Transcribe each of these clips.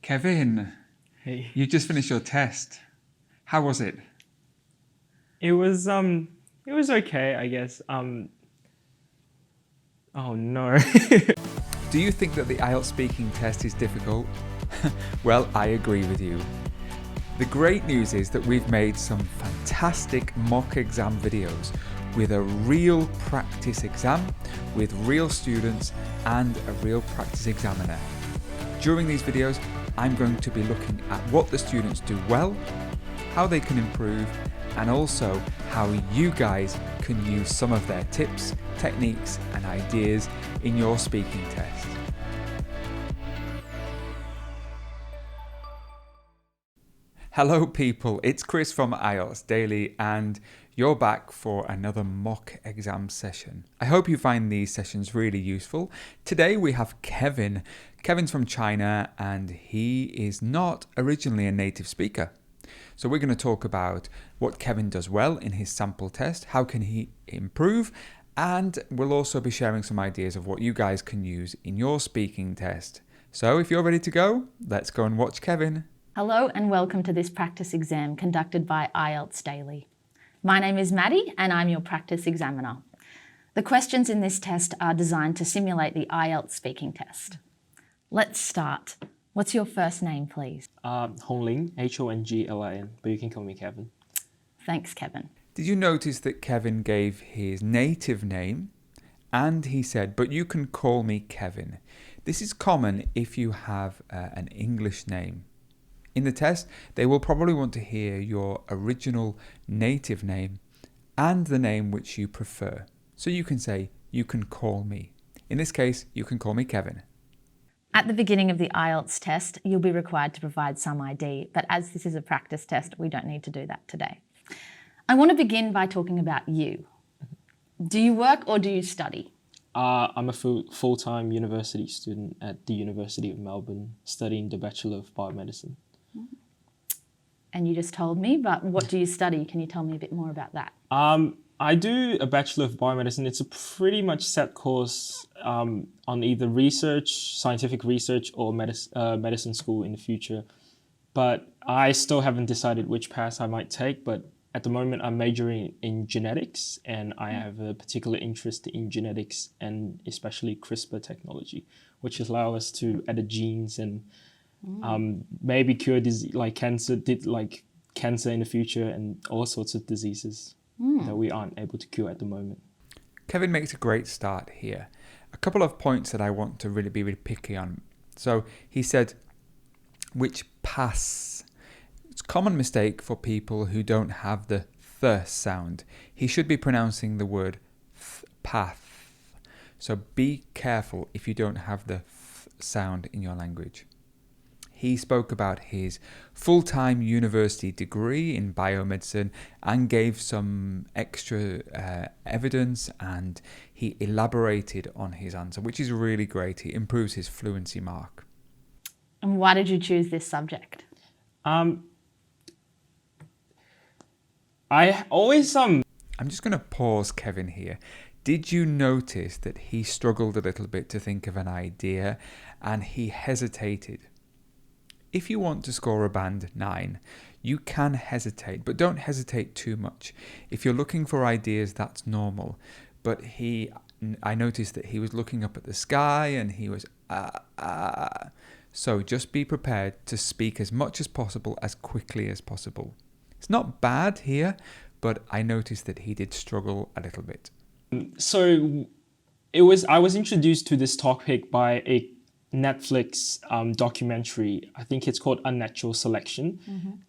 Kevin, Hey. you just finished your test. How was it? It was okay, I guess. Oh no. Do you think that the IELTS speaking test is difficult? Well, I agree with you. The great news is that we've made some fantastic mock exam videos with a real practice exam, with real students and a real practice examiner. During these videos, I'm going to be looking at what the students do well, how they can improve, and also how you guys can use some of their tips, techniques, and ideas in your speaking test. Hello people, it's Chris from IELTS Daily and you're back for another mock exam session. I hope you find these sessions really useful. Today we have Kevin. Kevin's from China and he is not originally a native speaker. So we're going to talk about what Kevin does well in his sample test, how can he improve, and we'll also be sharing some ideas of what you guys can use in your speaking test. So if you're ready to go, let's go and watch Kevin. Hello and welcome to this practice exam conducted by IELTS Daily. My name is Maddie and I'm your practice examiner. The questions in this test are designed to simulate the IELTS speaking test. Let's start. What's your first name, please? Honglin, Honglin, but you can call me Kevin. Thanks, Kevin. Did you notice that Kevin gave his native name and he said, but you can call me Kevin. This is common if you have an English name. In the test, they will probably want to hear your original native name and the name which you prefer. So you can say, you can call me. In this case, you can call me Kevin. At the beginning of the IELTS test, you'll be required to provide some ID, but as this is a practice test, we don't need to do that today. I want to begin by talking about you. Do you work or do you study? I'm a full-time university student at the University of Melbourne, studying the Bachelor of Biomedicine. And you just told me, but what do you study? Can you tell me a bit more about that? I do a Bachelor of Biomedicine. It's a pretty much set course on either research, scientific research, or medicine school in the future. But I still haven't decided which path I might take. But at the moment, I'm majoring in genetics, and I have a particular interest in genetics and especially CRISPR technology, which allow us to edit genes and maybe cure disease like cancer in the future and all sorts of diseases that we aren't able to cure at the moment. Kevin makes a great start here. A couple of points that I want to really be really picky on. So he said, which pass? It's a common mistake for people who don't have the th sound. He should be pronouncing the word path. So be careful if you don't have the th sound in your language. He spoke about his full-time university degree in biomedicine and gave some extra evidence, and he elaborated on his answer, which is really great. He improves his fluency mark. And why did you choose this subject? I always I'm just going to pause Kevin here. Did you notice that he struggled a little bit to think of an idea and he hesitated? If you want to score a band 9, you can hesitate, but don't hesitate too much. If you're looking for ideas, that's normal. But I noticed that he was looking up at the sky and he was So just be prepared to speak as much as possible, as quickly as possible. It's not bad here, but I noticed that he did struggle a little bit. So I was introduced to this topic by a Netflix documentary. I think it's called Unnatural Selection.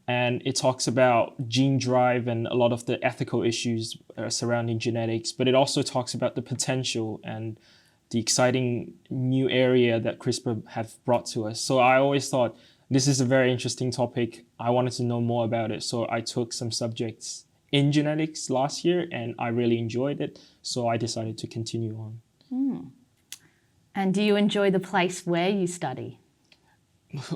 And it talks about gene drive and a lot of the ethical issues surrounding genetics, but it also talks about the potential and the exciting new area that CRISPR have brought to us. So I always thought this is a very interesting topic. I wanted to know more about it. So I took some subjects in genetics last year and I really enjoyed it. So I decided to continue on. And do you enjoy the place where you study?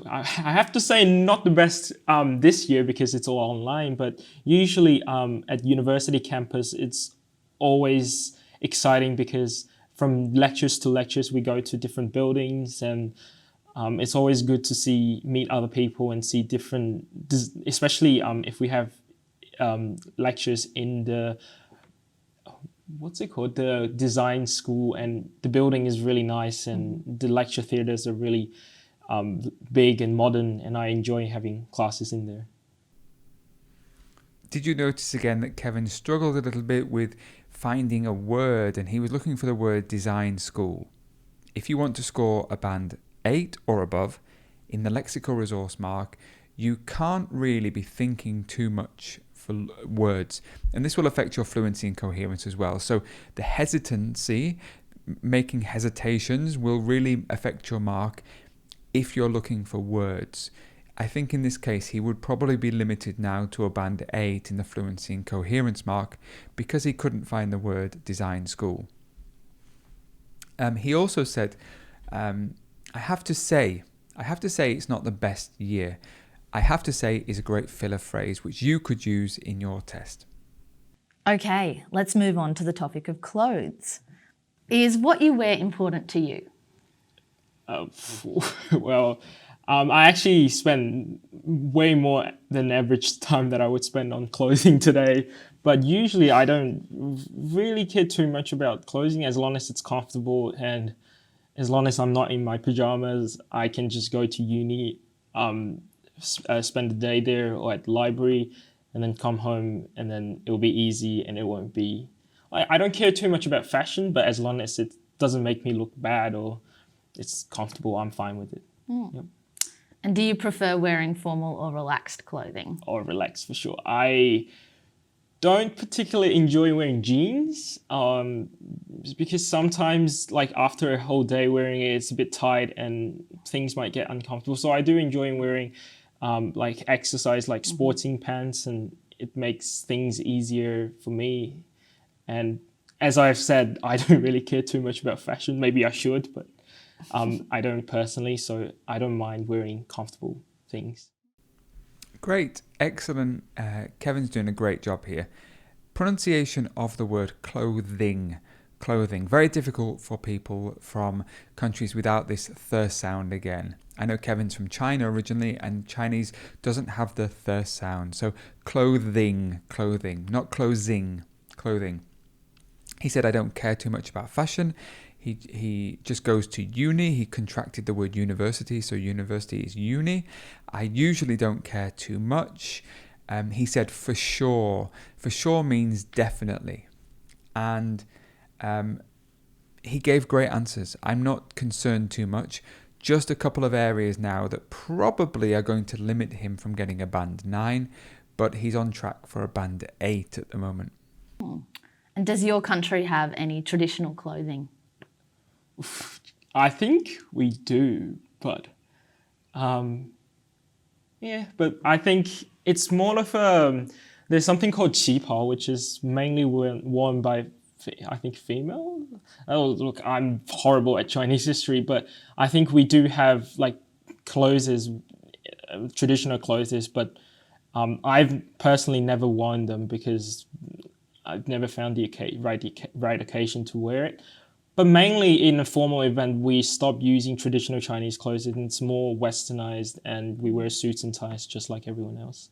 I have to say not the best this year because it's all online, but usually at university campus, it's always exciting because from lectures to lectures, we go to different buildings and It's always good to meet other people and see different, especially if we have lectures in the, what's it called, the design school, and the building is really nice, and the lecture theaters are really big and modern, and I enjoy having classes in there. Did you notice again that Kevin struggled a little bit with finding a word, and he was looking for the word design school? If you want to score a band 8 or above in the lexical resource mark, you can't really be thinking too much for words, and this will affect your fluency and coherence as well. So the hesitancy, making hesitations, will really affect your mark if you're looking for words. I think in this case he would probably be limited now to a band 8 in the fluency and coherence mark because he couldn't find the word design school. He also said, I have to say it's not the best year. I have to say is a great filler phrase which you could use in your test. Okay, let's move on to the topic of clothes. Is what you wear important to you? Well, I actually spend way more than average time that I would spend on clothing today, but usually I don't really care too much about clothing as long as it's comfortable, and as long as I'm not in my pajamas. I can just go to uni, spend the day there or at the library, and then come home, and then it'll be easy, and it won't be... I don't care too much about fashion, but as long as it doesn't make me look bad or it's comfortable, I'm fine with it. Yep. And do you prefer wearing formal or relaxed clothing? Or relaxed, for sure. I don't particularly enjoy wearing jeans, because sometimes, like after a whole day wearing it, it's a bit tight and things might get uncomfortable. So I do enjoy wearing like exercise, like sporting pants, and it makes things easier for me. And as I've said, I don't really care too much about fashion. Maybe I should, but I don't personally, so I don't mind wearing comfortable things. Great, excellent. Kevin's doing a great job here. Pronunciation of the word clothing. Clothing. Very difficult for people from countries without this th sound again. I know Kevin's from China originally, and Chinese doesn't have the th sound. So clothing, clothing, not closing, clothing. He said, I don't care too much about fashion. He just goes to uni. He contracted the word university, so university is uni. I usually don't care too much. He said for sure. For sure means definitely. And he gave great answers. I'm not concerned too much. Just a couple of areas now that probably are going to limit him from getting a band 9, but he's on track for a band 8 at the moment. And does your country have any traditional clothing? I think we do, but yeah, but I think it's more of a... There's something called qipao, which is mainly worn by, I think, female. Oh, look, I'm horrible at Chinese history, but I think we do have like clothes, traditional clothes, but I've personally never worn them because I've never found the right occasion to wear it. But mainly in a formal event, we stop using traditional Chinese clothes, and it's more westernized, and we wear suits and ties just like everyone else.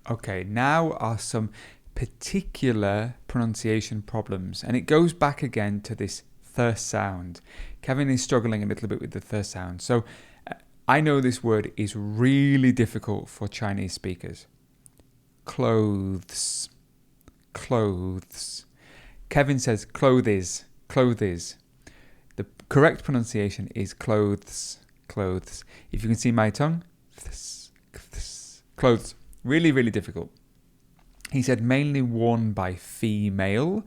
Okay, now are some particular pronunciation problems, and it goes back again to this th sound. Kevin is struggling a little bit with the th sound. So I know this word is really difficult for Chinese speakers. Clothes. Clothes. Kevin says clothes. Clothes. The correct pronunciation is clothes. Clothes. If you can see my tongue, clothes. Really, really difficult. He said mainly worn by female.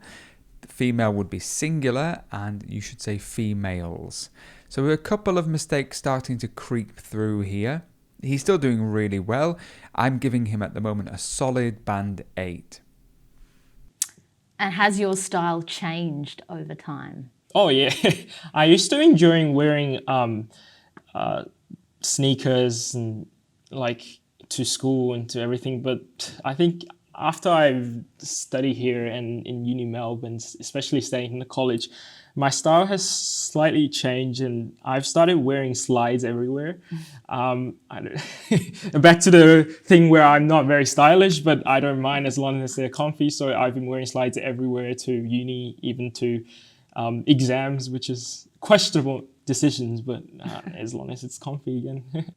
Female would be singular, and you should say females. So a couple of mistakes starting to creep through here. He's still doing really well. I'm giving him at the moment a solid band 8. And has your style changed over time? Oh yeah, I used to enjoy wearing sneakers and like to school and to everything, but I think after I've studied here and in uni Melbourne, especially staying in the college, My style has slightly changed, and I've started wearing slides everywhere. Back to the thing where I'm not very stylish, but I don't mind as long as they're comfy. So I've been wearing slides everywhere, to uni, even to exams, which is questionable decisions, but as long as it's comfy again.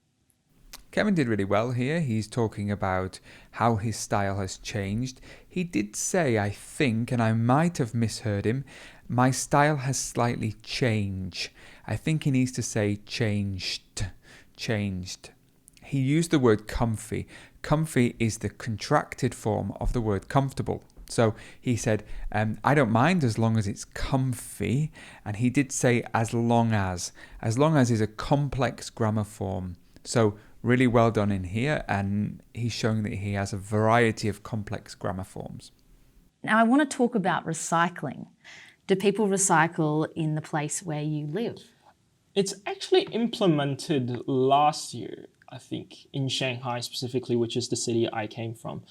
Kevin did really well here. He's talking about how his style has changed. He did say, I think, and I might have misheard him, my style has slightly changed. I think he needs to say changed. He used the word comfy. Comfy is the contracted form of the word comfortable. So he said, I don't mind as long as it's comfy. And he did say as long as. As long as is a complex grammar form. So really well done in here, and he's showing that he has a variety of complex grammar forms. Now I want to talk about recycling. Do people recycle in the place where you live? It's actually implemented last year, I think, in Shanghai specifically, which is the city I came from.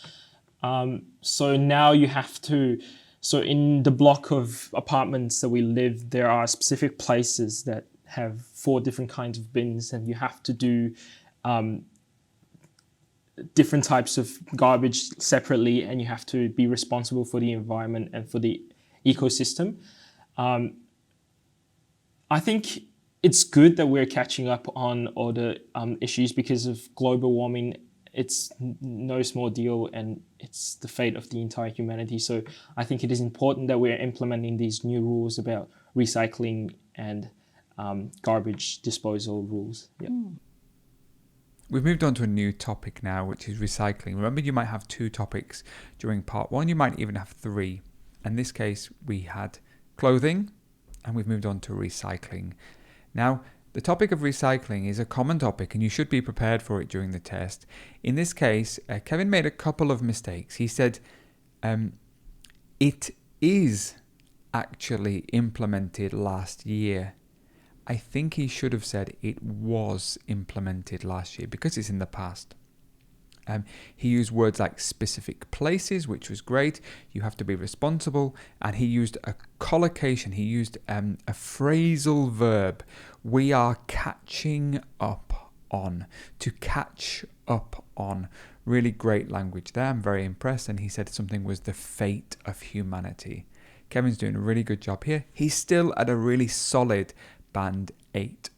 So now you have to, so in the block of apartments that we live, there are specific places that have 4 different kinds of bins, and you have to do different types of garbage separately, and you have to be responsible for the environment and for the ecosystem. I think it's good that we're catching up on all the issues because of global warming. It's no small deal, and it's the fate of the entire humanity. So I think it is important that we're implementing these new rules about recycling and garbage disposal rules. Yep. We've moved on to a new topic now, which is recycling. Remember, you might have 2 topics during part 1. You might even have 3. In this case, we had clothing, and we've moved on to recycling. Now, the topic of recycling is a common topic, and you should be prepared for it during the test. In this case, Kevin made a couple of mistakes. He said, it is actually implemented last year. I think he should have said it was implemented last year because it's in the past. He used words like specific places, which was great. You have to be responsible. And he used a collocation. He used a phrasal verb. We are catching up on. To catch up on. Really great language there. I'm very impressed. And he said something was the fate of humanity. Kevin's doing a really good job here. He's still at a really solid band 8.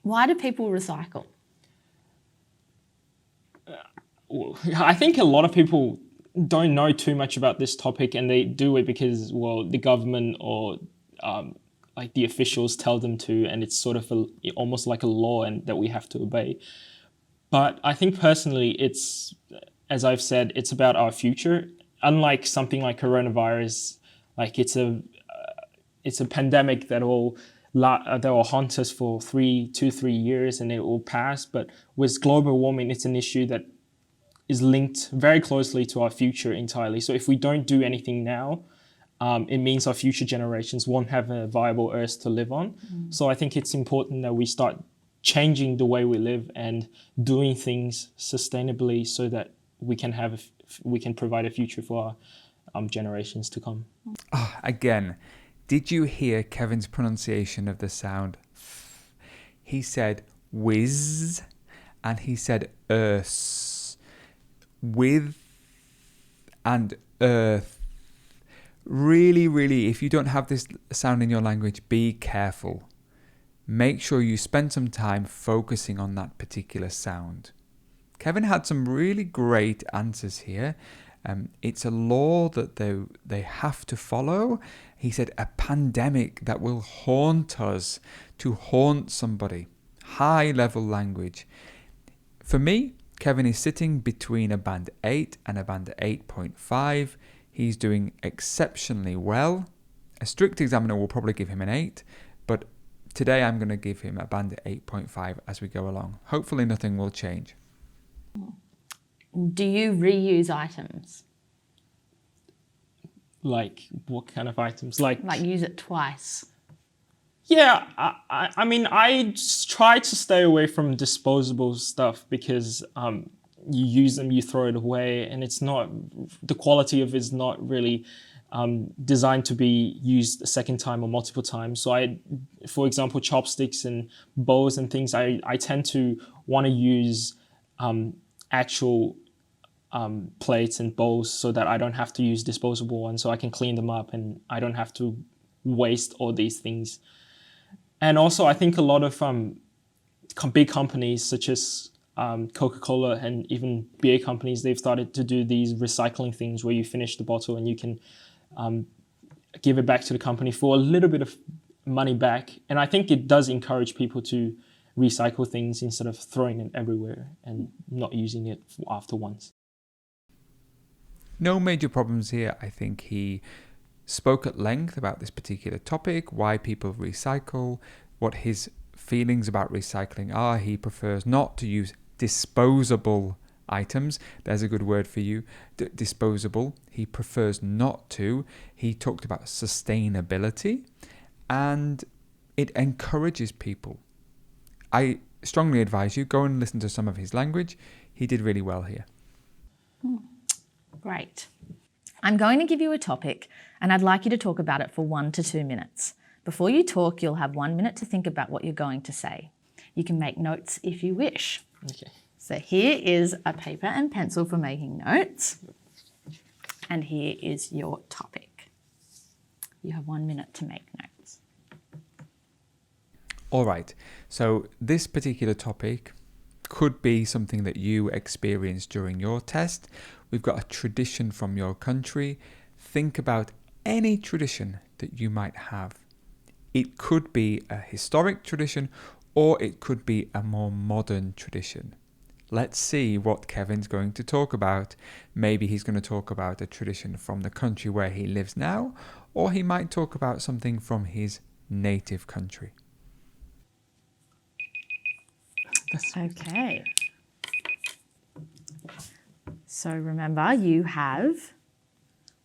Why do people recycle? I think a lot of people don't know too much about this topic, and they do it because, well, the government or like the officials tell them to, and it's sort of almost like a law and that we have to obey. But I think personally, it's, as I've said, it's about our future. Unlike something like coronavirus, like it's a pandemic that will haunt us for 3 years, and it will pass. But with global warming, it's an issue that is linked very closely to our future entirely. So if we don't do anything now, it means our future generations won't have a viable Earth to live on. So I think it's important that we start changing the way we live and doing things sustainably so that we can provide a future for our generations to come. Again, did you hear Kevin's pronunciation of the sound? He said whiz and he said earth. With and earth. Really, really, if you don't have this sound in your language, be careful. Make sure you spend some time focusing on that particular sound. Kevin had some really great answers here. It's a law that they have to follow. He said a pandemic that will haunt us, to haunt somebody. High level language. For me, Kevin is sitting between a band 8 and a band 8.5. He's doing exceptionally well. A strict examiner will probably give him an 8, but today I'm going to give him a band 8.5 as we go along. Hopefully nothing will change. Do you reuse items? Like what kind of items? Like use it twice? Yeah, I mean, I try to stay away from disposable stuff because you use them, you throw it away, and it's not, the quality of it is not really designed to be used a second time or multiple times. So for example, chopsticks and bowls and things, I tend to want to use actual plates and bowls so that I don't have to use disposable ones, so I can clean them up and I don't have to waste all these things. And also, I think a lot of big companies such as Coca-Cola and even beer companies, they've started to do these recycling things where you finish the bottle and you can give it back to the company for a little bit of money back. And I think it does encourage people to recycle things instead of throwing it everywhere and not using it after once. No major problems here. I think he spoke at length about this particular topic, why people recycle, what his feelings about recycling are. He prefers not to use disposable items. There's a good word for you. Disposable. He prefers not to. He talked about sustainability, and it encourages people. I strongly advise you, go and listen to some of his language. He did really well here. Great. I'm going to give you a topic and I'd like you to talk about it for 1 to 2 minutes. Before you talk, you'll have 1 minute to think about what you're going to say. You can make notes if you wish. Okay. So here is a paper and pencil for making notes. And here is your topic. You have 1 minute to make notes. All right. So this particular topic could be something that you experienced during your test. We've got a tradition from your country. Think about any tradition that you might have. It could be a historic tradition or it could be a more modern tradition. Let's see what Kevin's going to talk about. Maybe he's going to talk about a tradition from the country where he lives now, or he might talk about something from his native country. Okay. So remember, you have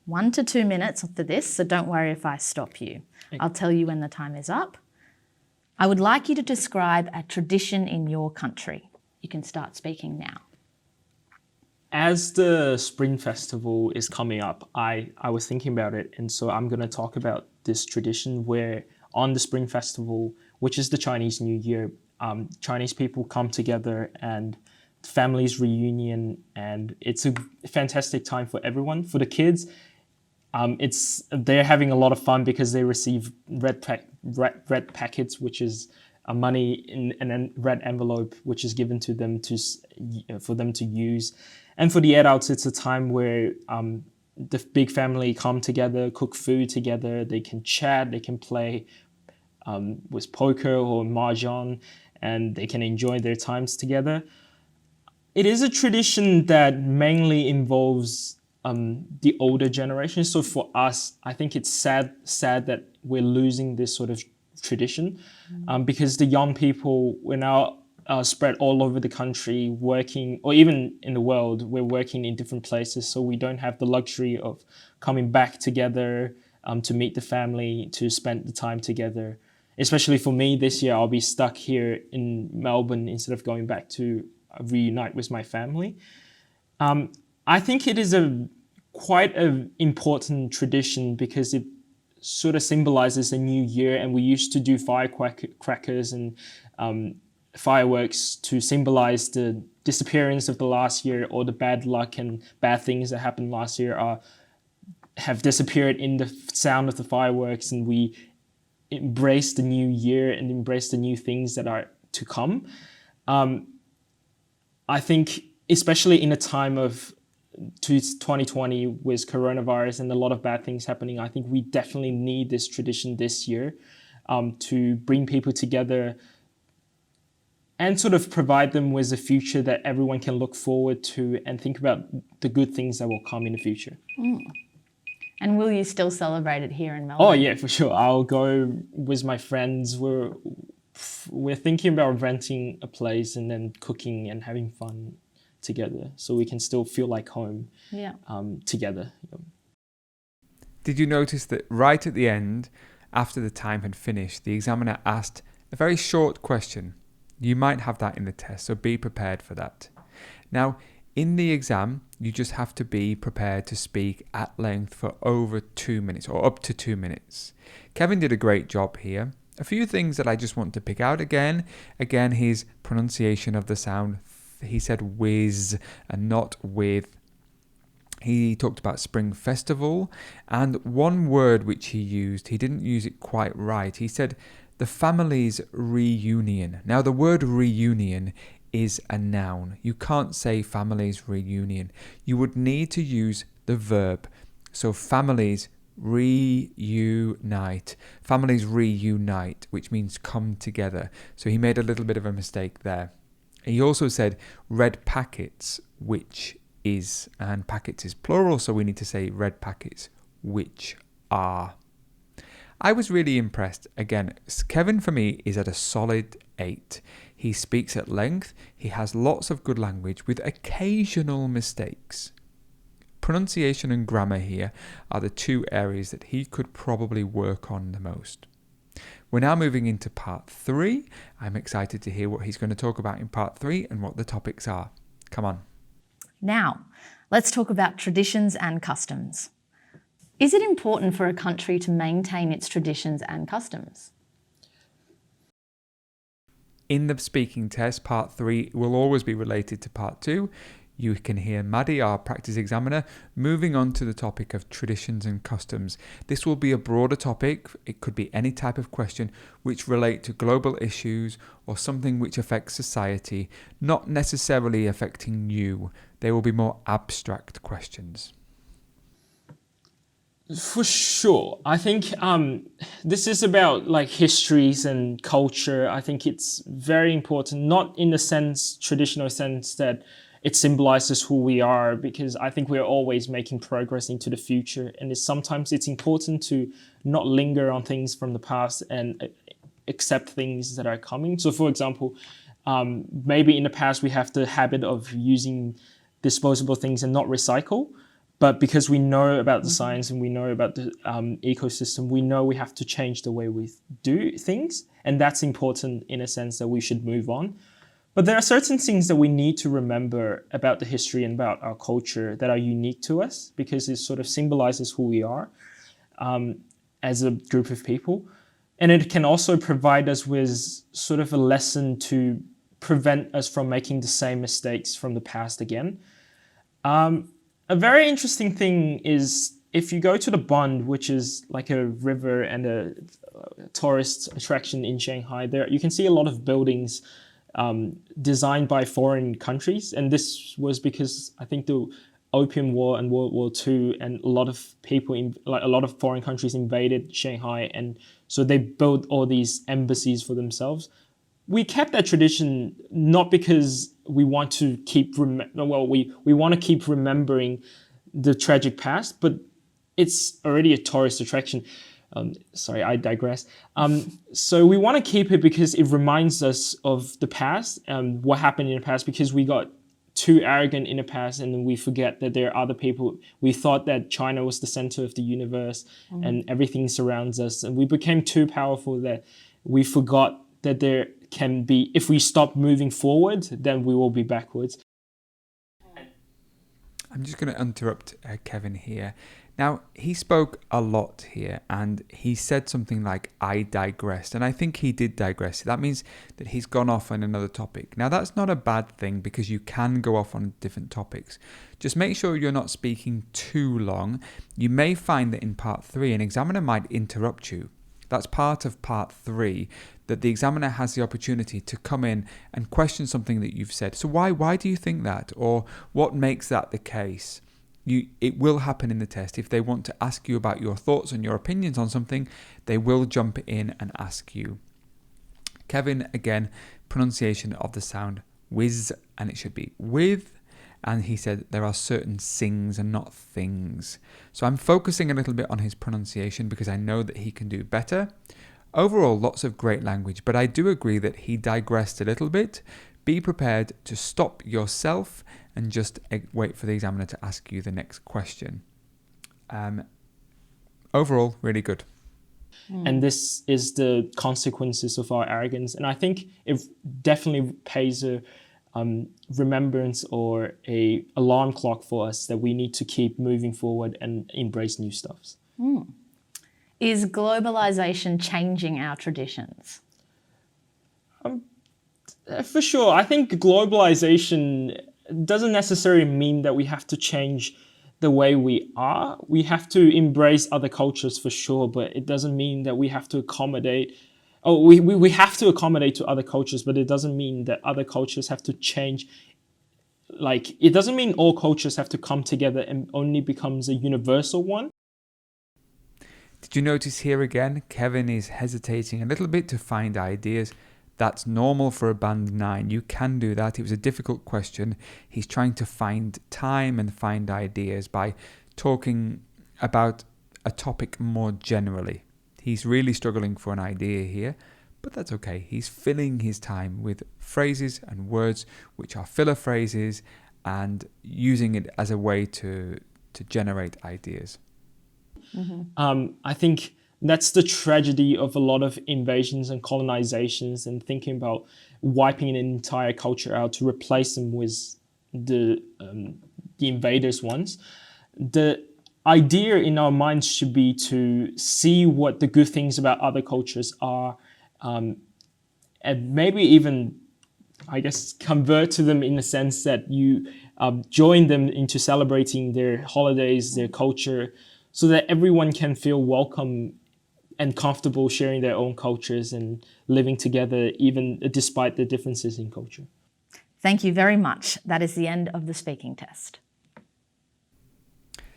1 to 2 minutes for this, so don't worry if I stop you. I'll tell you when the time is up. I would like you to describe a tradition in your country. You can start speaking now. As the Spring Festival is coming up, I was thinking about it, and so I'm going to talk about this tradition where on the Spring Festival, which is the Chinese New Year, Chinese people come together and families reunion, and it's a fantastic time for everyone. For the kids, they're having a lot of fun because they receive red packets, which is money in a red envelope, which is given to them for them to use. And for the adults, it's a time where the big family come together, cook food together. They can chat, they can play with poker or mahjong, and they can enjoy their times together. It is a tradition that mainly involves the older generation. So for us, I think it's sad that we're losing this sort of tradition because the young people, we're now spread all over the country working, or even in the world, we're working in different places. So we don't have the luxury of coming back together to meet the family, to spend the time together. Especially for me this year, I'll be stuck here in Melbourne instead of going back to reunite with my family. I think it is quite an important tradition because it sort of symbolizes a new year, and we used to do firecrackers and fireworks to symbolize the disappearance of the last year, or the bad luck and bad things that happened last year have disappeared in the sound of the fireworks, and we embrace the new year and embrace the new things that are to come. I think especially in a time of 2020 with coronavirus and a lot of bad things happening, I think we definitely need this tradition this year to bring people together and sort of provide them with a future that everyone can look forward to and think about the good things that will come in the future. And will you still celebrate it here in Melbourne? Oh yeah, for sure. I'll go with my friends. We're thinking about renting a place and then cooking and having fun together, so we can still feel like home together. Did you notice that right at the end, after the time had finished, the examiner asked a very short question? You might have that in the test, so be prepared for that. Now, In the exam, you just have to be prepared to speak at length for over 2 minutes or up to 2 minutes. Kevin did a great job here. A few things that I just want to pick out again, his pronunciation of the sound. He said whiz and not with. He talked about Spring Festival, and one word which he used, he didn't use it quite right. He said the family's reunion. Now the word reunion is a noun. You can't say family's reunion. You would need to use the verb. So families reunite. Families reunite, which means come together. So he made a little bit of a mistake there. He also said red packets, which is, and packets is plural, so we need to say red packets, which are. I was really impressed. Again, Kevin for me is at a solid 8. He speaks at length. He has lots of good language with occasional mistakes. Pronunciation and grammar here are the two areas that he could probably work on the most. We're now moving into part 3. I'm excited to hear what he's going to talk about in part 3 and what the topics are. Come on. Now, let's talk about traditions and customs. Is it important for a country to maintain its traditions and customs? In the speaking test, part 3 will always be related to part 2. You can hear Maddie, our practice examiner, moving on to the topic of traditions and customs. This will be a broader topic. It could be any type of question which relate to global issues or something which affects society, not necessarily affecting you. They will be more abstract questions. For sure. I think this is about like histories and culture. I think it's very important, not in the sense, traditional sense that it symbolizes who we are, because I think we're always making progress into the future. And sometimes it's important to not linger on things from the past and accept things that are coming. So for example, maybe in the past we have the habit of using disposable things and not recycle. But because we know about the science and we know about the ecosystem, we know we have to change the way we do things. And that's important in a sense that we should move on. But there are certain things that we need to remember about the history and about our culture that are unique to us, because it sort of symbolizes who we are as a group of people. And it can also provide us with sort of a lesson to prevent us from making the same mistakes from the past again. A very interesting thing is if you go to the Bund, which is like a river and a tourist attraction in Shanghai, there you can see a lot of buildings designed by foreign countries. And this was because I think the Opium War and World War II and a lot of people, a lot of foreign countries invaded Shanghai. And so they built all these embassies for themselves. We kept that tradition not because we want to keep we want to keep remembering the tragic past, but it's already a tourist attraction. Sorry, I digress. So we want to keep it because it reminds us of the past and what happened in the past, because we got too arrogant in the past and we forget that there are other people. We thought that China was the center of the universe and everything surrounds us. And we became too powerful that we forgot that there can be, if we stop moving forward, then we will be backwards. I'm just going to interrupt Kevin here. Now, he spoke a lot here and he said something like, I digressed. And I think he did digress. That means that he's gone off on another topic. Now, that's not a bad thing because you can go off on different topics. Just make sure you're not speaking too long. You may find that in part 3, an examiner might interrupt you. That's part of part 3, that the examiner has the opportunity to come in and question something that you've said. So why do you think that? Or what makes that the case? It will happen in the test. If they want to ask you about your thoughts and your opinions on something, they will jump in and ask you. Kevin, again, pronunciation of the sound whiz, and it should be with. And he said there are certain things and not things. So I'm focusing a little bit on his pronunciation because I know that he can do better. Overall, lots of great language, but I do agree that he digressed a little bit. Be prepared to stop yourself and just wait for the examiner to ask you the next question. Overall, really good. And this is the consequences of our arrogance. And I think it definitely pays a remembrance or a alarm clock for us that we need to keep moving forward and embrace new stuffs. Is globalization changing our traditions? For sure. I think globalization doesn't necessarily mean that we have to change the way we are. We have to embrace other cultures for sure, but it doesn't mean that we have to accommodate. Oh, we have to accommodate to other cultures, but it doesn't mean that other cultures have to change. Like, it doesn't mean all cultures have to come together and only becomes a universal one. Did you notice here again, Kevin is hesitating a little bit to find ideas. That's normal for a band 9. You can do that. It was a difficult question. He's trying to find time and find ideas by talking about a topic more generally. He's really struggling for an idea here, but that's okay. He's filling his time with phrases and words which are filler phrases and using it as a way to generate ideas. I think that's the tragedy of a lot of invasions and colonizations, and thinking about wiping an entire culture out to replace them with the invaders' ones. The idea in our minds should be to see what the good things about other cultures are, and maybe even, I guess, convert to them in the sense that you join them into celebrating their holidays, their culture, so that everyone can feel welcome and comfortable sharing their own cultures and living together, even despite the differences in culture. Thank you very much. That is the end of the speaking test.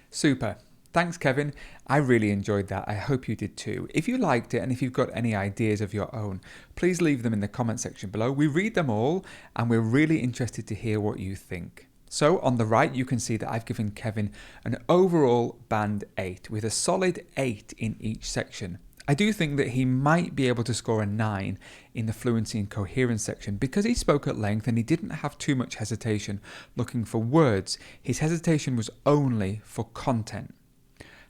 Super. Thanks, Kevin. I really enjoyed that. I hope you did too. If you liked it and if you've got any ideas of your own, please leave them in the comment section below. We read them all and we're really interested to hear what you think. So on the right, you can see that I've given Kevin an overall band 8 with a solid 8 in each section. I do think that he might be able to score a 9 in the fluency and coherence section because he spoke at length and he didn't have too much hesitation looking for words. His hesitation was only for content.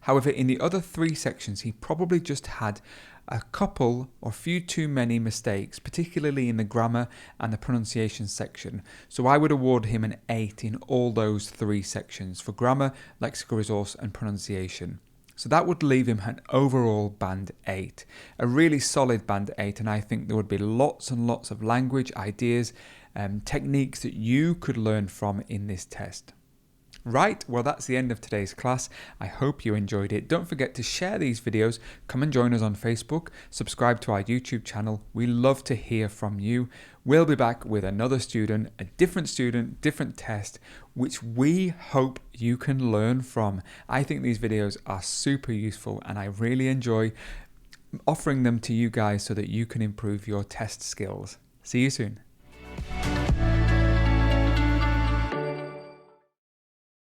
However, in the other 3 sections, he probably just had a couple or few too many mistakes, particularly in the grammar and the pronunciation section. So I would award him an 8 in all those 3 sections for grammar, lexical resource and pronunciation. So that would leave him an overall band 8, a really solid band 8, and I think there would be lots and lots of language, ideas, techniques that you could learn from in this test. Right, well that's the end of today's class. I hope you enjoyed it. Don't forget to share these videos. Come and join us on Facebook. Subscribe to our YouTube channel. We love to hear from you. We'll be back with another student, different test, which we hope you can learn from. I think these videos are super useful and I really enjoy offering them to you guys so that you can improve your test skills. See you soon.